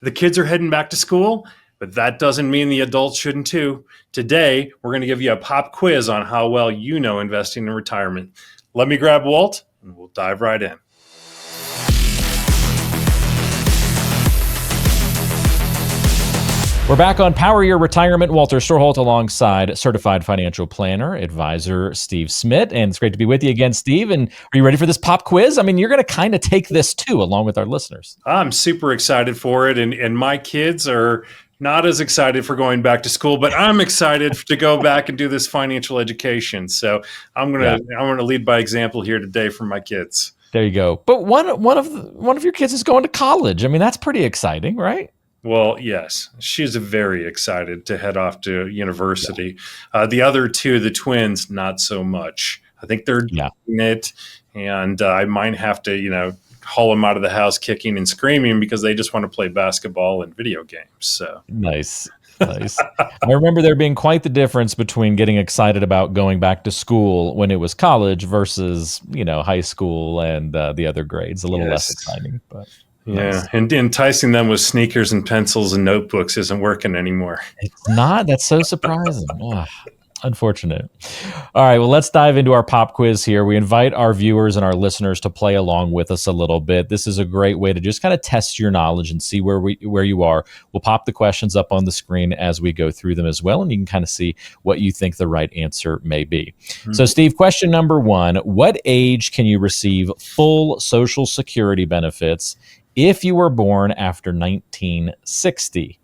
The kids are heading back to school, but that doesn't mean the adults shouldn't too. Today, we're going to give you a pop quiz on how well you know investing in retirement. Let me grab Walt, and we'll dive right in. We're back on Power Your Retirement. Walter Storholt alongside certified financial planner, advisor Steve Smith. And it's great to be with you again, Steve. And are you ready for this pop quiz? I mean, you're going to kind of take this too, along with our listeners. I'm super excited for it. And my kids are not as excited for going back to school, but I'm excited to go back and do this financial education. So I'm gonna lead by example here today for my kids. There you go. But one of your kids is going to college. I mean, that's pretty exciting, right? Well, yes, she's very excited to head off to university. Yeah. The other two, the twins, not so much. I think they're doing it, and I might have to, haul them out of the house kicking and screaming because they just want to play basketball and video games. So nice. I remember there being quite the difference between getting excited about going back to school when it was college versus, high school and the other grades. A little less exciting, but. Yeah, nice. And enticing them with sneakers and pencils and notebooks isn't working anymore. It's not? That's so surprising. Unfortunate. All right, well, let's dive into our pop quiz here. We invite our viewers and our listeners to play along with us a little bit. This is a great way to just kind of test your knowledge and see where you are. We'll pop the questions up on the screen as we go through them as well, and you can kind of see what you think the right answer may be. Mm-hmm. So, Steve, question number 1, what age can you receive full Social Security benefits if you were born after 1960?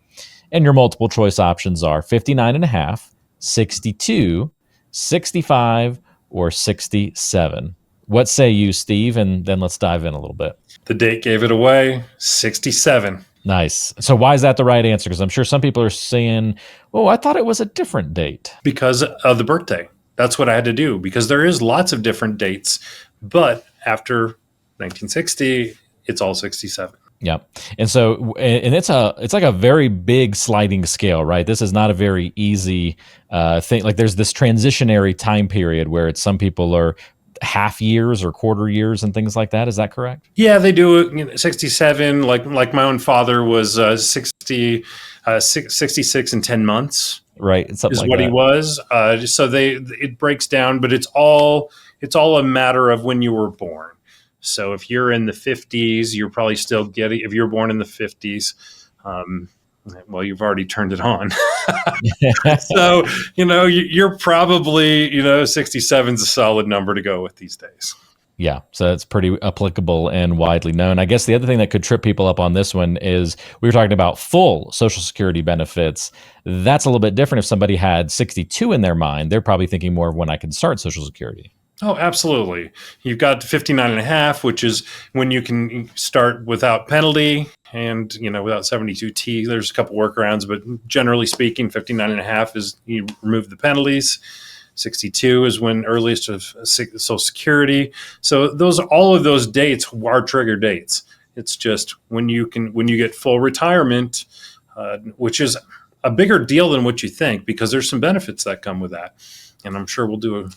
And your multiple choice options are 59 and a half, 62, 65, or 67. What say you, Steve? And then let's dive in a little bit. The date gave it away, 67. Nice. So why is that the right answer? Because I'm sure some people are saying, oh, I thought it was a different date. Because of the birthday. That's what I had to do, because there is lots of different dates. But after 1960, it's all 67. Yeah. And so, and it's like a very big sliding scale, right? This is not a very easy thing. Like there's this transitionary time period where some people are half years or quarter years and things like that. Is that correct? Yeah, they do it. 67, like my own father was 66 and 10 months. Right. Is like what that. He was. So it breaks down, but it's all a matter of when you were born. So if you're in the 50s, you're probably still getting, if you're born in the 50s, well, you've already turned it on. So, you're probably, 67 is a solid number to go with these days. Yeah, so it's pretty applicable and widely known. I guess the other thing that could trip people up on this one is we were talking about full Social Security benefits. That's a little bit different. If somebody had 62 in their mind, they're probably thinking more of when I can start Social Security. Oh, absolutely. You've got 59 and a half, which is when you can start without penalty and, without 72T. There's a couple workarounds, but generally speaking, 59 and a half is you remove the penalties. 62 is when earliest of Social Security. So all of those dates are trigger dates. It's just when you get full retirement, which is a bigger deal than what you think, because there's some benefits that come with that. And I'm sure we'll do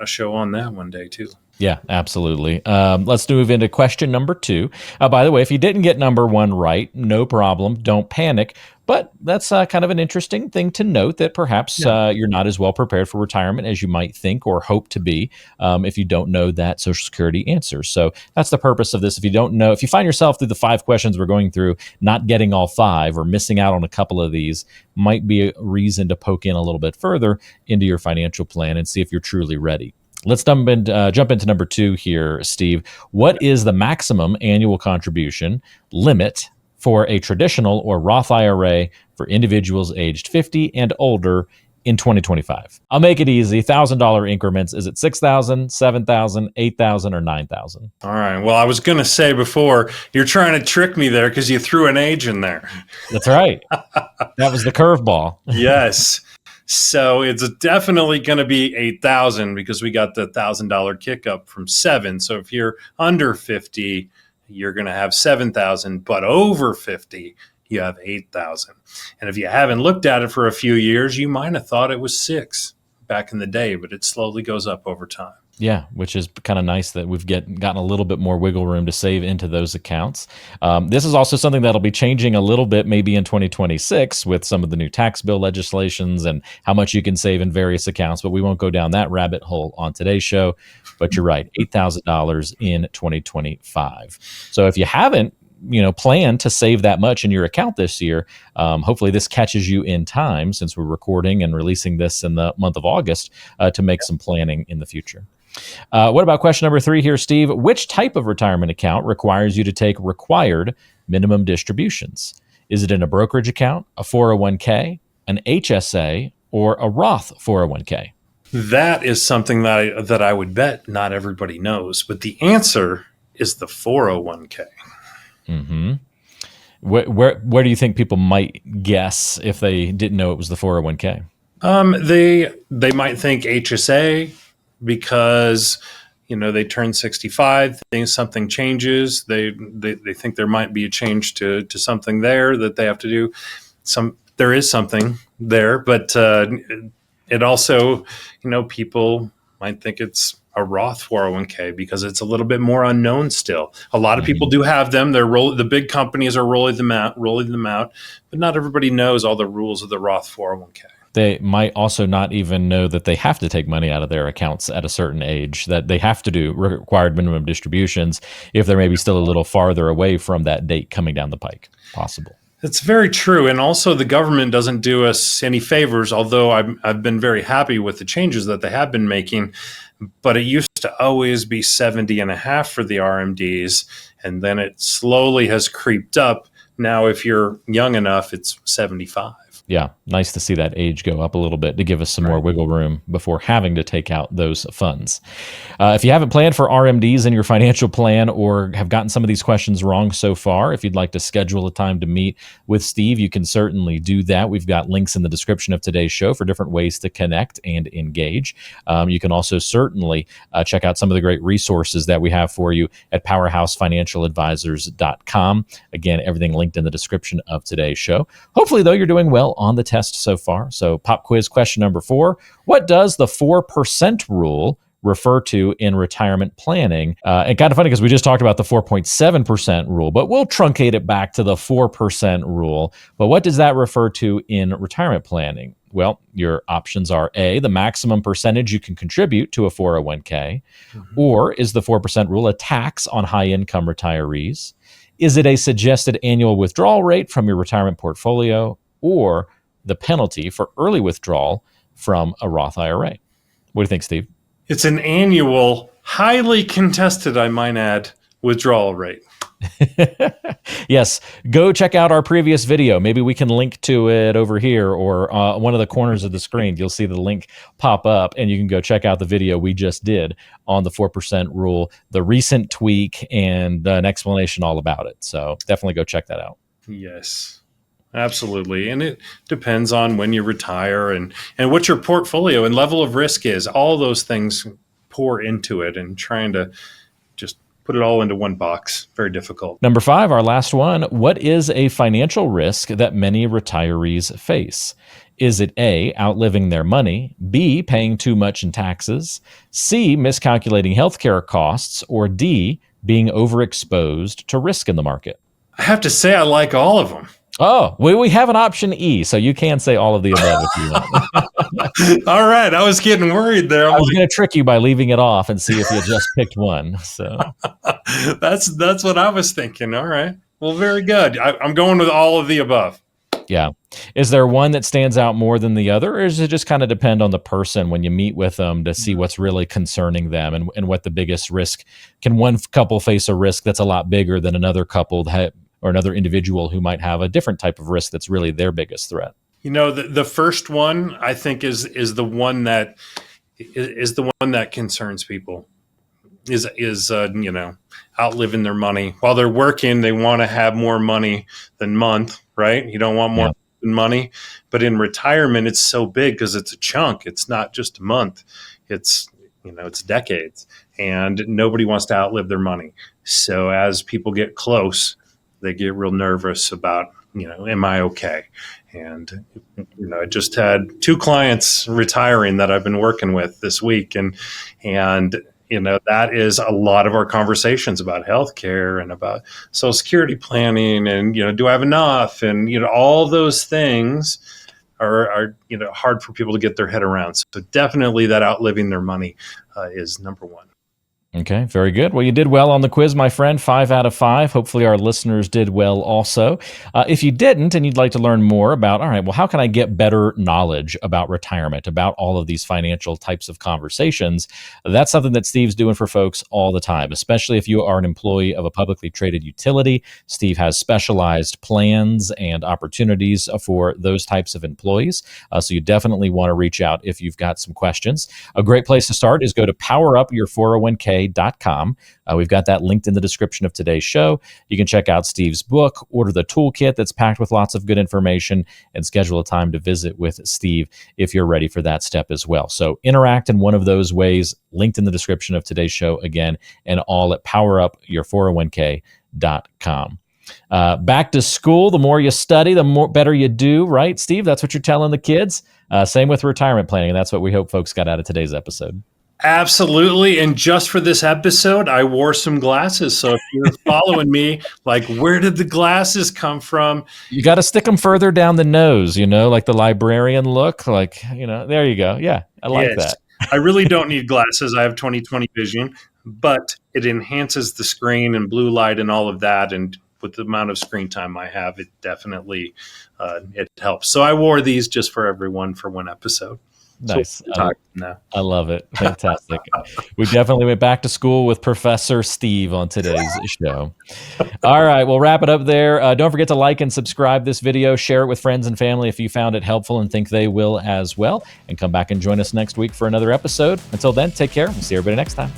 a show on that one day too. Yeah, absolutely. Let's move into question number 2. By the way, if you didn't get number 1 right, no problem. Don't panic. But that's kind of an interesting thing to note, that perhaps you're not as well prepared for retirement as you might think or hope to be if you don't know that Social Security answer. So that's the purpose of this. If you find yourself through the 5 questions we're going through, not getting all 5 or missing out on a couple of these, might be a reason to poke in a little bit further into your financial plan and see if you're truly ready. Let's jump into number 2 here, Steve. What is the maximum annual contribution limit for a traditional or Roth IRA for individuals aged 50 and older in 2025? I'll make it easy. $1,000 increments. Is it $6,000, $7,000, $8,000, or $9,000? All right. Well, I was going to say before, you're trying to trick me there because you threw an age in there. That's right. That was the curveball. Yes. So it's definitely going to be 8,000 because we got the $1,000 kick up from 7. So if you're under 50, you're going to have 7,000, but over 50, you have 8,000. And if you haven't looked at it for a few years, you might have thought it was 6 back in the day, but it slowly goes up over time. Yeah, which is kind of nice that we've gotten a little bit more wiggle room to save into those accounts. This is also something that'll be changing a little bit maybe in 2026 with some of the new tax bill legislations and how much you can save in various accounts, but we won't go down that rabbit hole on today's show. But you're right, $8,000 in 2025. So if you haven't plan to save that much in your account this year, hopefully this catches you in time, since we're recording and releasing this in the month of August, to make some planning in the future. What about question number 3 here, Steve? Which type of retirement account requires you to take required minimum distributions? Is it in a brokerage account, a 401k, an HSA, or a Roth 401k? That is something that I would bet not everybody knows, but the answer is the 401k. Mm-hmm. Where do you think people might guess if they didn't know it was the 401k? They might think HSA because they turn 65, something changes. They think there might be a change to something there that they have to do. There is something there, but it also people might think it's a Roth 401k because it's a little bit more unknown still. A lot of people do have them. The big companies are rolling them out, but not everybody knows all the rules of the Roth 401k. They might also not even know that they have to take money out of their accounts at a certain age, that they have to do required minimum distributions if they're maybe still a little farther away from that date coming down the pike. Possible. It's very true. And also the government doesn't do us any favors, although I've been very happy with the changes that they have been making. But it used to always be 70 and a half for the RMDs, and then it slowly has creeped up. Now, if you're young enough, it's 75. Yeah, nice to see that age go up a little bit to give us some more wiggle room before having to take out those funds. If you haven't planned for RMDs in your financial plan or have gotten some of these questions wrong so far, if you'd like to schedule a time to meet with Steve, you can certainly do that. We've got links in the description of today's show for different ways to connect and engage. You can also certainly check out some of the great resources that we have for you at powerhousefinancialadvisors.com. Again, everything linked in the description of today's show. Hopefully, though, you're doing well on the test so far. So pop quiz question number 4. What does the 4% rule refer to in retirement planning? And kind of funny because we just talked about the 4.7% rule, but we'll truncate it back to the 4% rule. But what does that refer to in retirement planning? Well, your options are A, the maximum percentage you can contribute to a 401k, or is the 4% rule a tax on high-income retirees? Is it a suggested annual withdrawal rate from your retirement portfolio, or the penalty for early withdrawal from a Roth IRA? What do you think, Steve? It's an annual, highly contested, I might add, withdrawal rate. Yes, go check out our previous video. Maybe we can link to it over here or one of the corners of the screen. You'll see the link pop up, and you can go check out the video we just did on the 4% rule, the recent tweak, and an explanation all about it. So definitely go check that out. Yes. Absolutely. And it depends on when you retire and what your portfolio and level of risk is. All those things pour into it, and trying to just put it all into one box. Very difficult. Number 5, our last one. What is a financial risk that many retirees face? Is it A, outliving their money, B, paying too much in taxes, C, miscalculating healthcare costs, or D, being overexposed to risk in the market? I have to say I like all of them. Oh, we have an option E, so you can say all of the above if you want. All right. I was getting worried there. I was going to trick you by leaving it off and see if you just picked one. So that's what I was thinking. All right. Well, very good. I'm going with all of the above. Yeah. Is there one that stands out more than the other, or does it just kind of depend on the person when you meet with them to see what's really concerning them and what the biggest risk? Can one couple face a risk that's a lot bigger than another couple or another individual who might have a different type of risk that's really their biggest threat? The first one I think is the one that concerns people. Is outliving their money while they're working. They want to have more money than month, right? You don't want more than money, but in retirement, it's so big because it's a chunk. It's not just a month. It's decades, and nobody wants to outlive their money. So as people get close, they get real nervous about am I okay? And, I just had 2 clients retiring that I've been working with this week. And that is a lot of our conversations about healthcare and about Social Security planning and, do I have enough? And, all those things are hard for people to get their head around. So definitely that outliving their money is number one. Okay, very good. Well, you did well on the quiz, my friend. 5 out of 5. Hopefully our listeners did well also. If you didn't and you'd like to learn more about, all right, well, how can I get better knowledge about retirement, about all of these financial types of conversations? That's something that Steve's doing for folks all the time, especially if you are an employee of a publicly traded utility. Steve has specialized plans and opportunities for those types of employees. So you definitely want to reach out if you've got some questions. A great place to start is go to powerupyour401k.com. We've got that linked in the description of today's show. You can check out Steve's book, order the toolkit that's packed with lots of good information, and schedule a time to visit with Steve if you're ready for that step as well. So interact in one of those ways, linked in the description of today's show again, and all at powerupyour401k.com. Back to school, the more you study, the more better you do, right, Steve? That's what you're telling the kids. Same with retirement planning, and that's what we hope folks got out of today's episode. Absolutely. And just for this episode, I wore some glasses. So if you're following me, where did the glasses come from? You got to stick them further down the nose, like the librarian look. There you go. Yeah, I like that. I really don't need glasses. I have 20/20 vision, but it enhances the screen and blue light and all of that. And with the amount of screen time I have, it definitely it helps. So I wore these just for everyone for one episode. Nice. I love it. Fantastic. We definitely went back to school with Professor Steve on today's show. All right. We'll wrap it up there. Don't forget to like and subscribe this video. Share it with friends and family if you found it helpful and think they will as well. And come back and join us next week for another episode. Until then, take care. We'll see everybody next time.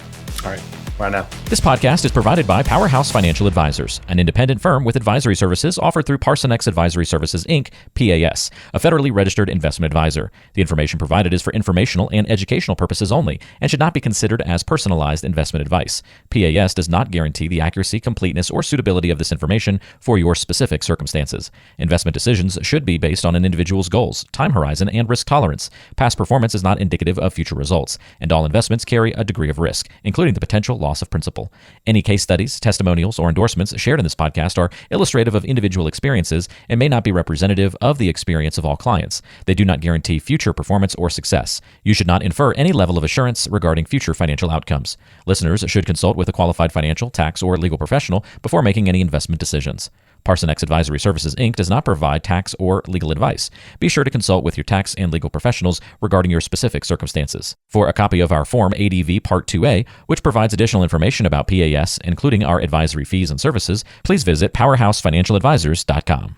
All right. Bye now. This podcast is provided by Powerhouse Financial Advisors, an independent firm with advisory services offered through Parson X Advisory Services, Inc., PAS, a federally registered investment advisor. The information provided is for informational and educational purposes only and should not be considered as personalized investment advice. PAS does not guarantee the accuracy, completeness, or suitability of this information for your specific circumstances. Investment decisions should be based on an individual's goals, time horizon, and risk tolerance. Past performance is not indicative of future results, and all investments carry a degree of risk, including the potential loss of principal. Any case studies, testimonials, or endorsements shared in this podcast are illustrative of individual experiences and may not be representative of the experience of all clients. They do not guarantee future performance or success. You should not infer any level of assurance regarding future financial outcomes. Listeners should consult with a qualified financial, tax, or legal professional before making any investment decisions. Parson X Advisory Services, Inc. does not provide tax or legal advice. Be sure to consult with your tax and legal professionals regarding your specific circumstances. For a copy of our Form ADV Part 2A, which provides additional information about PAS, including our advisory fees and services, please visit powerhousefinancialadvisors.com.